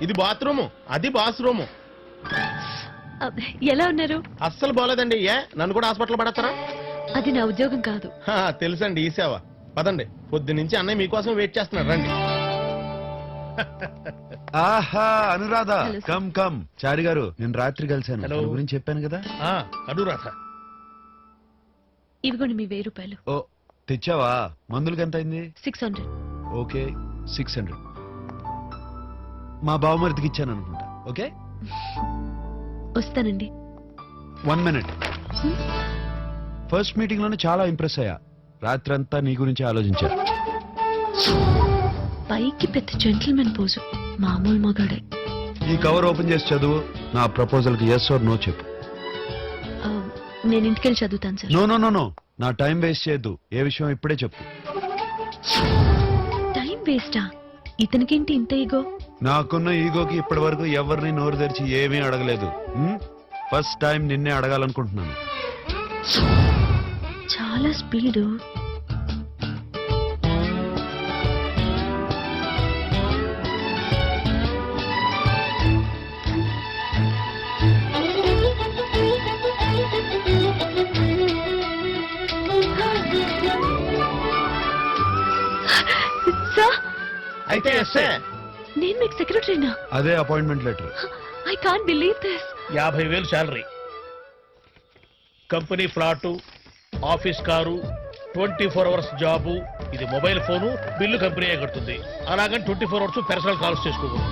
ఇది బాత్రూము, అది బాత్రూము. ఎలా ఉన్నారు? అస్సలు బాలేదండి. నన్ను కూడా హాస్పిటల్ పడతారా? అది నా ఉద్యోగం కాదు. తెలుసండి, ఈ సేవ. పదండి, పొద్దు నుంచి అన్నయ్య మీకోసం వెయిట్ చేస్తున్నాడు, రండి. ఆహా అనురాధ, కమ్ కమ్. చారి గారు, నేను రాత్రి కలిశాను. హలో. తన గురించి చెప్పాను కదా. అనురాధ. ఇవిగోండి మీ 1000 రూపాయలు. ఓ తెచ్చావా? మందులకి ఎంత అయింది? 600. ఓకే 600. మా బావమరిదికి ఇచ్చాను అనుకుంటా. ఓకే వస్తానండి. 1 మినిట్. ఫస్ట్ మీటింగ్ లోనే చాలా ఇంప్రెస్ అయ్యా. రాత్రంతా నీ గురించి ఆలోచించా. పైకి పెద్ద జెంటిల్మెన్ పోజు, మామూలు మగాడే. ఈ కవర్ ఓపెన్ చేసి చదువు. నా ప్రపోజల్ కి ఎస్ ఆర్ నో చెప్పు. నేను ఇంటికెళ్ళి చదువుతాను sir. No no no no, నా టైం వేస్ట్ చేయొద్దు. ఏ విషయం ఇప్పుడే చెప్పు. టైం వేస్టా? ఇతనికేంటి ఇంత ఈగో? నాకున్న ఈగోకి ఇప్పటి వరకు ఎవరిని నోరు తెరిచి ఏమీ అడగలేదు. ఫస్ట్ టైం నిన్నే అడగాలనుకుంటున్నాను. చాలా స్పీడు. అయితే ఎస్సే. నేను మీకు సెక్రటరీనా? అదే appointment letter. I can't believe this. 50,000 salary, company flat, office car, 24 hours job. ఇది మొబైల్ ఫోను, బిల్లు కంపెనీ కడుతుంది. అలాగని 24 అవర్స్ పర్సనల్ కాల్స్ చేసుకోకూడదు.